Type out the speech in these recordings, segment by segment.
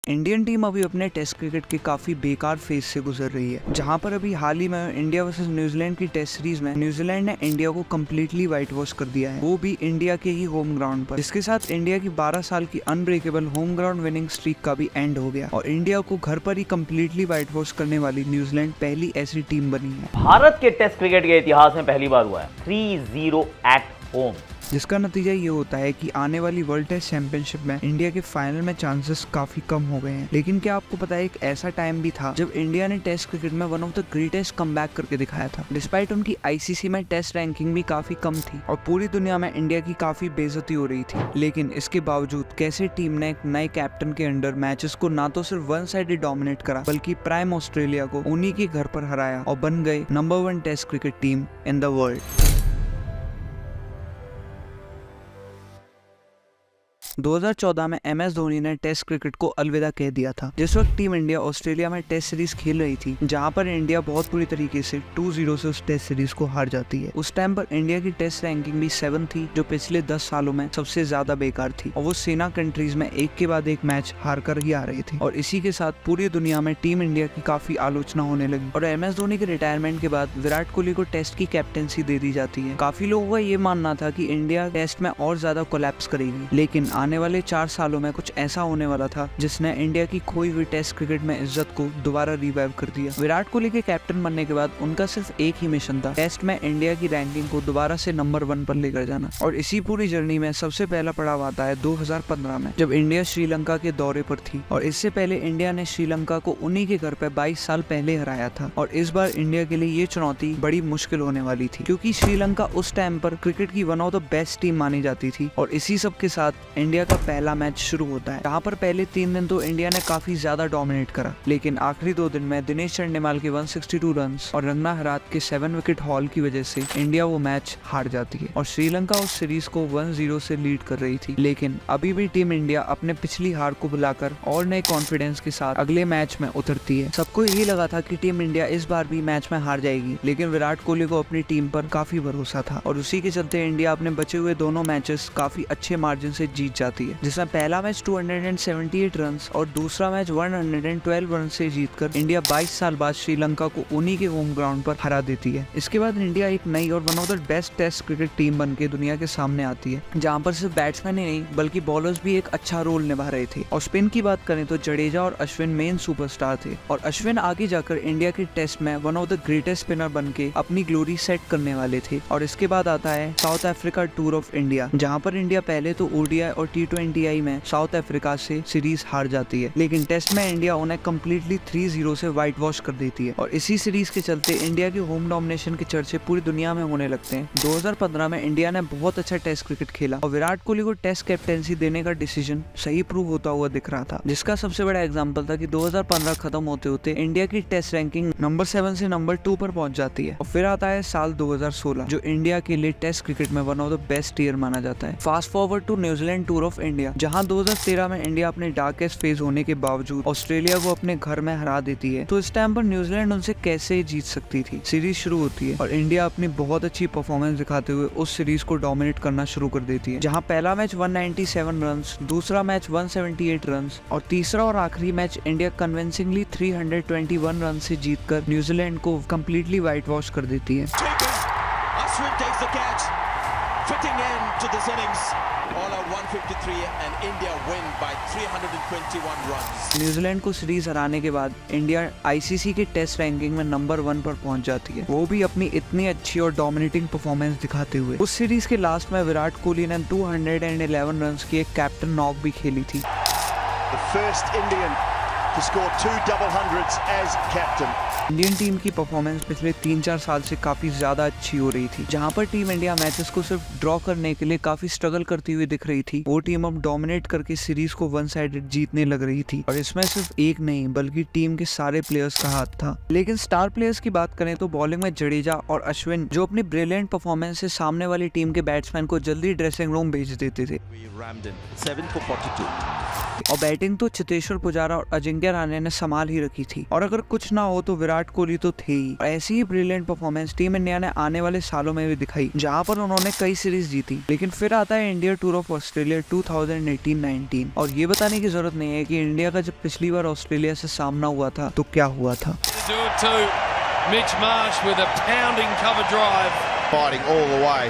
Indian team अभी अपने test cricket के काफी बेकार फेज से गुजर रही है, जहां पर अभी हाल ही में इंडिया वर्सेस न्यूजीलैंड की टेस्ट सीरीज में न्यूजीलैंड ने इंडिया को कम्प्लीटली व्हाइट वॉश कर दिया है, वो भी इंडिया के ही होम ग्राउंड पर, जिसके साथ इंडिया की 12 साल की unbreakable home ground winning streak का भी एंड हो गया और इंडिया को घर पर ही कम्प्लीटली व्हाइट वॉश करने वाली न्यूजीलैंड पहली ऐसी टीम बनी है। भारत के टेस्ट क्रिकेट के इतिहास में पहली बार हुआ है 3-0 एट होम, जिसका नतीजा ये होता है कि आने वाली वर्ल्ड टेस्ट चैंपियनशिप में इंडिया के फाइनल में चांसेस काफी कम हो गए हैं। लेकिन क्या आपको पता है एक ऐसा टाइम भी था जब इंडिया ने टेस्ट क्रिकेट में one of the greatest comeback करके दिखाया था। डिस्पाइट उनकी आईसीसी में टेस्ट रैंकिंग भी काफी कम थी और पूरी दुनिया में इंडिया की काफी बेइज्जती हो रही थी, लेकिन इसके बावजूद कैसे टीम ने एक नए कैप्टन के अंडर मैचेस को ना तो सिर्फ वन साइडेड डोमिनेट करा बल्कि प्राइम ऑस्ट्रेलिया को उन्हीं के घर पर हराया और बन गए number 1 test cricket team in the world. 2014 में MS धोनी ने टेस्ट क्रिकेट को अलविदा कह दिया था, जिस वक्त टीम इंडिया ऑस्ट्रेलिया में टेस्ट सीरीज खेल रही थी, जहां पर इंडिया बहुत बुरी तरीके से 2-0 से उस टेस्ट सीरीज को हार जाती है। उस टाइम पर इंडिया की टेस्ट रैंकिंग भी 7 थी, जो पिछले 10 सालों में सबसे ज्यादा बेकार थी और वो सेना कंट्रीज में एक के बाद एक मैच हार कर ही आ रही थी और इसी के साथ पूरी दुनिया में टीम इंडिया की काफी आलोचना होने लगी और MS धोनी के रिटायरमेंट के बाद विराट कोहली को टेस्ट की कैप्टेंसी दे दी जाती है। काफी लोगों का ये मानना था कि इंडिया टेस्ट में और ज्यादा कोलैप्स करेगी, लेकिन आने वाले 4 सालों में कुछ ऐसा होने वाला था जिसने इंडिया की खोई हुई टेस्ट क्रिकेट में इज्जत को दोबारा रिवाइव कर दिया। विराट कोहली के कैप्टन बनने के बाद उनका सिर्फ एक ही मिशन था, टेस्ट में इंडिया की रैंकिंग को दोबारा से नंबर 1 पर लेकर जाना और इसी पूरी जर्नी में सबसे पहला पड़ाव आता है 2015 में, जब इंडिया श्रीलंका के दौरे पर थी और इससे पहले इंडिया ने श्रीलंका को उन्हीं के घर पे 22 साल पहले हराया था और इस बार इंडिया के लिए ये चुनौती बड़ी मुश्किल होने वाली थी, क्योंकि श्रीलंका उस टाइम पर क्रिकेट की one of the best team मानी जाती थी और इसी सब के साथ इंडिया का पहला मैच शुरू होता है, जहां पर पहले 3 दिन तो इंडिया ने काफी ज्यादा डोमिनेट करा, लेकिन आखिरी 2 दिन में दिनेश चंडीमाल के 162 रन्स और रंगना हरात के 7 विकेट हॉल की वजह से इंडिया वो मैच हार जाती है और श्रीलंका उस सीरीज को 1-0 से लीड कर रही थी। लेकिन अभी भी टीम इंडिया अपने पिछली हार को बुलाकर और नए कॉन्फिडेंस के साथ अगले मैच में उतरती है। सबको यही लगा था कि टीम इंडिया इस बार भी मैच में हार जाएगी, लेकिन विराट कोहली को अपनी टीम पर काफी भरोसा था और उसी के चलते इंडिया अपने बचे हुए दोनों मैचेस काफी अच्छे मार्जिन से जीत जाती है, जिसमें पहला मैच 278 रन्स और दूसरा मैच 112 रन से जीतकर इंडिया 22 साल बाद श्रीलंका को उन्हीं के होम ग्राउंड पर हरा देती है। इसके बाद इंडिया एक नई और one of the best test cricket team बनके दुनिया के सामने आती है, जहां पर सिर्फ बैट्समैन ही नहीं बल्कि बॉलर्स भी एक अच्छा रोल निभा रहे थे और स्पिन की बात करें तो जडेजा और अश्विन मेन सुपरस्टार थे और अश्विन आगे जाकर इंडिया के टेस्ट में one of the greatest spinner बनके अपनी ग्लोरी सेट करने वाले थे। और इसके बाद आता है south Africa tour of India, जहां पर इंडिया पहले तो ODI और T20I में साउथ अफ्रीका से सीरीज हार जाती है, लेकिन टेस्ट में इंडिया उन्हें कम्प्लीटली 3-0 से व्हाइट वॉश कर देती है और इसी सीरीज के चलते इंडिया की होम डोमिनेशन के चर्चे पूरी दुनिया में होने लगते हैं। 2015 में इंडिया ने बहुत अच्छा टेस्ट क्रिकेट खेला और विराट कोहली को टेस्ट कैप्टेंसी देने का डिसीजन सही प्रूव होता हुआ दिख रहा था, जिसका सबसे बड़ा एग्जाम्पल था कि 2015 खत्म होते होते इंडिया की टेस्ट रैंकिंग नंबर 7 से नंबर 2 पर पहुंच जाती है और फिर आता है साल 2016, जो इंडिया के लिए टेस्ट क्रिकेट में one of the best year माना जाता है। Fast forward to New Zealand tour of India, जहां 2013 में इंडिया अपने डार्केस्ट फेज होने के बावजूद ऑस्ट्रेलिया को अपने घर में हरा देती है, तो इस टाइम पर न्यूजीलैंड उनसे कैसे जीत सकती थी। सीरीज शुरू होती है और इंडिया अपनी बहुत अच्छी परफॉर्मेंस दिखाते हुए उस सीरीज को डोमिनेट करना शुरू कर देती है, जहां पहला मैच 197 रन्स, दूसरा मैच 178 रन्स और तीसरा और आखिरी मैच इंडिया कन्विंसिंगली 321 रन से जीतकर न्यूजीलैंड को कम्प्लीटली व्हाइट वॉश कर देती है। Fitting end to this innings, all out 153 and India win by 321 runs. New Zealand को सीरीज हराने के बाद इंडिया ICC के टेस्ट रैंकिंग में नंबर 1 पर पहुंच जाती है, वो भी अपनी इतनी अच्छी और डोमिनेटिंग परफॉर्मेंस दिखाते हुए। उस सीरीज के लास्ट में विराट कोहली ने 211 रन की एक कैप्टन नॉक भी खेली थी। The first Indian to score 2 double hundreds as captain. Indian team की परफॉर्मेंस पिछले 3-4 साल से काफी ज्यादा अच्छी हो रही थी, जहां पर टीम इंडिया मैचेस को सिर्फ ड्रॉ करने के लिए काफी स्ट्रगल करती हुई दिख रही थी, वो टीम अब डोमिनेट करके सीरीज को वन साइडेड जीतने लग रही थी और इसमें सिर्फ एक नहीं बल्कि टीम के सारे प्लेयर्स का हाथ था। लेकिन स्टार प्लेयर्स की बात करें तो बॉलिंग में जडेजा और अश्विन, जो अपनी ब्रिलियंट परफॉर्मेंस से सामने वाली टीम के बैट्समैन को जल्दी ड्रेसिंग रूम भेज देते थे और बैटिंग तो चेतेश्वर पुजारा और अजिंक्य अजिंक्य रहाणे ने संभाल ही रखी थी, और अगर कुछ ना हो तो विराट कोहली तो थे ही। ऐसी ही ब्रिलियंट परफॉर्मेंस टीम इंडिया ने आने वाले सालों में भी दिखाई, जहां पर उन्होंने कई सीरीज जीती। लेकिन फिर आता है इंडिया टूर ऑफ ऑस्ट्रेलिया 2018-19 और ये बताने की जरूरत नहीं है कि इंडिया का जब पिछली बार ऑस्ट्रेलिया से सामना हुआ था तो क्या हुआ था। Mitch Marsh with a pounding cover drive. Fighting all the way.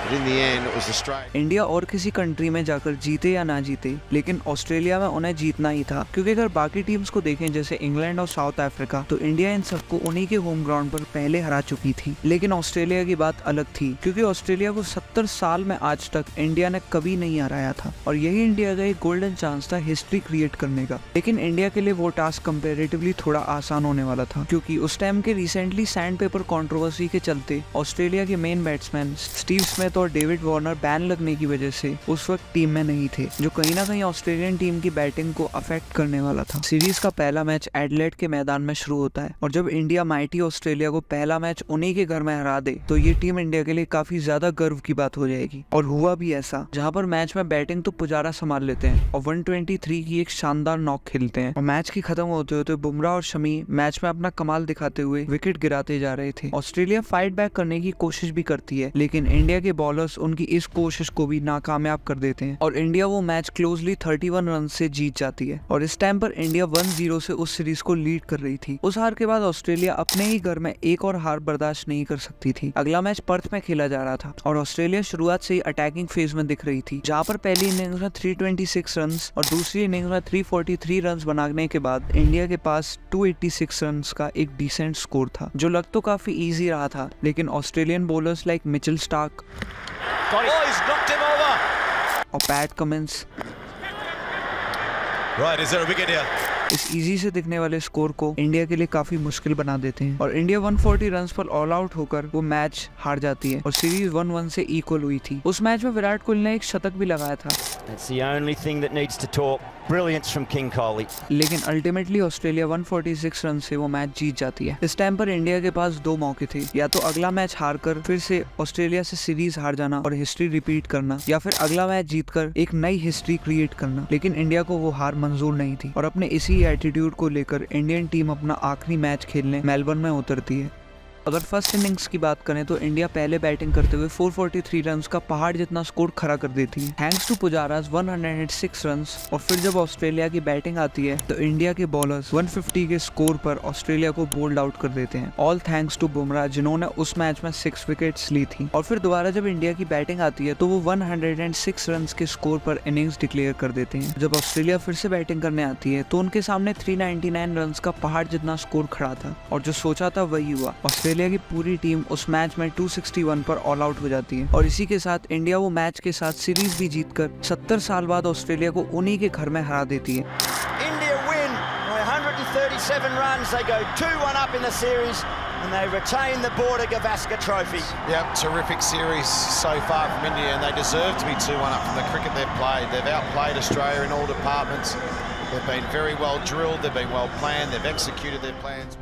But in the end, it was Australia. India और किसी कंट्री में जाकर जीते या ना जीते, लेकिन ऑस्ट्रेलिया में उन्हें जीतना ही था, क्योंकि अगर बाकी टीम्स को देखें जैसे इंग्लैंड और साउथ अफ्रीका, तो इंडिया इन सबको उन्हीं के होम ग्राउंड पर पहले हरा चुकी थी। लेकिन ऑस्ट्रेलिया की बात अलग थी, क्योंकि ऑस्ट्रेलिया को 70 साल में आज तक इंडिया ने कभी नहीं हराया था, और यही इंडिया का एक गोल्डन चांस था हिस्ट्री क्रिएट करने का। लेकिन इंडिया के लिए वो टास्क कंपेरेटिवली थोड़ा आसान होने वाला था, क्योंकि उस टाइम के रिसेंटली सैंड पेपर कॉन्ट्रोवर्सी के चलते ऑस्ट्रेलिया के मेन बैट्समैन स्टीव स्मिथ और डेविड वार्नर बैन लगने की वजह से उस वक्त टीम में नहीं थे, जो कहीं ना कहीं ऑस्ट्रेलियन टीम की बैटिंग को अफेक्ट करने वाला था। सीरीज का पहला मैच एडिलेड के मैदान में शुरू होता है, और जब इंडिया माइटी ऑस्ट्रेलिया को पहला मैच उन्हीं के घर में हरा दे तो ये टीम इंडिया के लिए काफी ज्यादा गर्व की बात हो जाएगी। और हुआ भी ऐसा, जहां पर मैच में बैटिंग तो पुजारा संभाल लेते हैं और 123 की एक शानदार नॉक खेलते हैं, और मैच की खत्म होते होते बुमराह और शमी मैच में अपना कमाल दिखाते हुए विकेट गिराते जा रहे थे। ऑस्ट्रेलिया फाइट बैक करने की कोशिश भी करती है, लेकिन इंडिया के बॉलर्स उनकी इस कोशिश को भी नाकामयाब कर देते हैं, और इंडिया वो मैच क्लोजली 31 रन से जीत जाती है। और इस टाइम पर इंडिया 1-0 से उस सीरीज को लीड कर रही थी। उस हार के बाद ऑस्ट्रेलिया अपने ही घर में एक और हार बर्दाश्त नहीं कर सकती थी। अगला मैच पर्थ में खेला जा रहा था, और ऑस्ट्रेलिया शुरुआत से ही अटैकिंग फेज में दिख रही थी, जहां पर पहली इनिंग्स में 326 रन और दूसरी इनिंग्स में 343 रन बनाने के बाद इंडिया के पास 286 रन का एक डिसेंट स्कोर था, जो लग तो काफी इजी रहा था। लेकिन Australian bowlers like Mitchell Starc और पैट कमिंस इस इजी से दिखने वाले स्कोर को इंडिया के लिए काफी मुश्किल बना देते हैं, और इंडिया 140 रन्स पर ऑल आउट होकर वो मैच हार जाती है, और सीरीज 1-1 से इक्वल हुई थी। उस मैच में विराट कोहली ने एक शतक भी लगाया था। That's the only thing that needs to talk. Brilliance from King Kohli. लेकिन अल्टीमेटली ऑस्ट्रेलिया 146 रन से वो मैच जीत जाती है। इस टाइम पर इंडिया के पास दो मौके थे, या तो अगला मैच हारकर फिर से ऑस्ट्रेलिया से सीरीज हार जाना और हिस्ट्री रिपीट करना, या फिर अगला मैच जीतकर एक नई हिस्ट्री क्रिएट करना। लेकिन इंडिया को वो हार मंजूर नहीं थी, और अपने इसी एटीट्यूड को लेकर इंडियन टीम अपना आखिरी मैच खेलने मेलबर्न में उतरती है। अगर फर्स्ट इनिंग्स की बात करें तो इंडिया पहले बैटिंग करते हुए 443 रन का पहाड़ जितना स्कोर खड़ा कर देती है, थैंक्स टू पुजारास 106 रन। और फिर जब ऑस्ट्रेलिया की बैटिंग आती है तो इंडिया के बॉलर्स 150 के स्कोर पर ऑस्ट्रेलिया को बोल्ड आउट कर देते हैं, ऑल थैंक्स टू बुमराह, जिन्होंने उस मैच में 6 विकेट्स ली थी। और फिर दोबारा जब इंडिया की बैटिंग आती है तो वो 106 रन के स्कोर पर इनिंग्स डिक्लेयर कर देते हैं। जब ऑस्ट्रेलिया फिर से बैटिंग करने आती है तो उनके सामने 399 रन का पहाड़ जितना स्कोर खड़ा था, और जो सोचा था वही हुआ। ऑस्ट्रेलिया की पूरी टीम उस मैच में 261 पर ऑल आउट हो जाती है, और इसी के साथ इंडिया वो मैच के साथ सीरीज भी जीतकर 70 साल बाद ऑस्ट्रेलिया को उन्हीं के घर में हरा देती है। India win by 137 runs. They go 2-1 up in the series and they retain the Border Gavaskar Trophy. Yep, terrific series so far from India, and they deserve to be 2-1 up from the cricket they've played. They've outplayed Australia in all departments. They've been very well drilled, they've been well planned, they've executed their plans.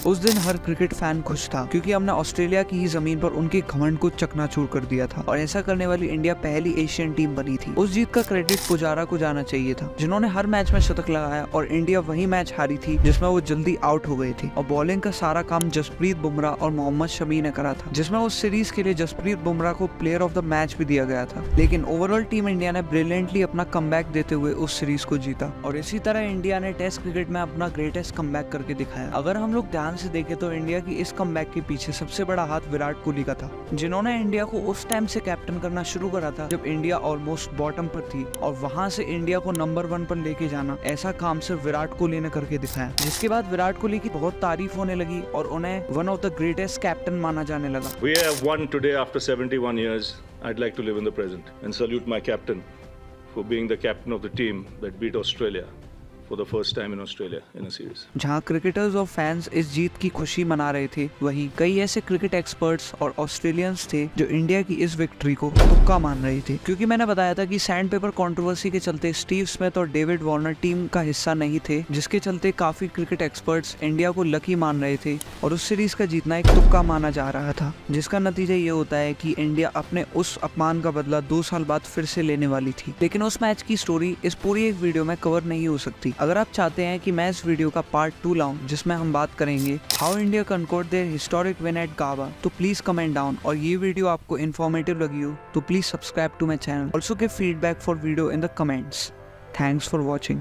उस दिन हर cricket fan खुश था, क्योंकि हमने Australia की ही जमीन पर उनके घमंड को चकनाचूर कर दिया था, और ऐसा करने वाली इंडिया पहली एशियन टीम बनी थी। उस जीत का क्रेडिट पुजारा को जाना चाहिए था, जिन्होंने हर मैच में शतक लगाया, और इंडिया वही मैच हारी थी जिसमें वो जल्दी आउट हो गए थे। और बॉलिंग का सारा काम जसप्रीत बुमराह और मोहम्मद शमी ने करा था, जिसमें उस सीरीज के लिए जसप्रीत बुमराह को प्लेयर ऑफ द मैच भी दिया गया था। लेकिन ओवरऑल टीम इंडिया ने ब्रिलियंटली अपना कमबैक देते हुए उस सीरीज को जीता, और इसी तरह इंडिया ने टेस्ट क्रिकेट में अपना ग्रेटेस्ट कमबैक करके दिखाया। अगर हम लोग ध्यान से देखें तो इंडिया की इस कमबैक के पीछे सबसे बड़ा हाथ विराट कोहली का था, जिन्होंने इंडिया को उस टाइम से कैप्टन करना शुरू करा था जब इंडिया ऑलमोस्ट बॉटम पर थी, और वहां से इंडिया को नंबर 1 पर लेके जाना, ऐसा काम सिर्फ विराट कोहली ने करके दिखाया। जिसके बाद विराट कोहली की बहुत तारीफ होने लगी और उन्हें one of the greatest captain माना जाने लगा। We have won today after 71 years. I'd like to live in the present and salute my captain for being the captain of the team that beat Australia for the first time in Australia in a series. जहां cricketers और fans इस जीत की खुशी मना रहे थे, वहीं कई ऐसे क्रिकेट एक्सपर्ट्स और ऑस्ट्रेलियंस थे जो इंडिया की इस विक्ट्री को तुक्का मान रहे थे, क्योंकि मैंने बताया था कि सैंड पेपर कंट्रोवर्सी के चलते स्टीव स्मिथ और डेविड वार्नर टीम का हिस्सा नहीं थे, जिसके चलते काफी क्रिकेट एक्सपर्ट्स इंडिया को लकी मान रहे थे, और उस सीरीज का जीतना एक तुक्का माना जा रहा था, जिसका नतीजा ये होता है कि इंडिया अपने उस अपमान का बदला 2 साल बाद फिर से लेने वाली थी। लेकिन उस मैच की स्टोरी इस पूरी एक वीडियो में कवर नहीं हो सकती। अगर आप चाहते हैं कि मैं इस वीडियो का पार्ट 2 लाऊं जिसमें हम बात करेंगे how India conquered their historic win at Gabba, तो प्लीज कमेंट डाउन। और ये वीडियो आपको इन्फॉर्मेटिव लगी हो तो please subscribe to my channel. Also give feedback for video in the comments. Thanks for watching.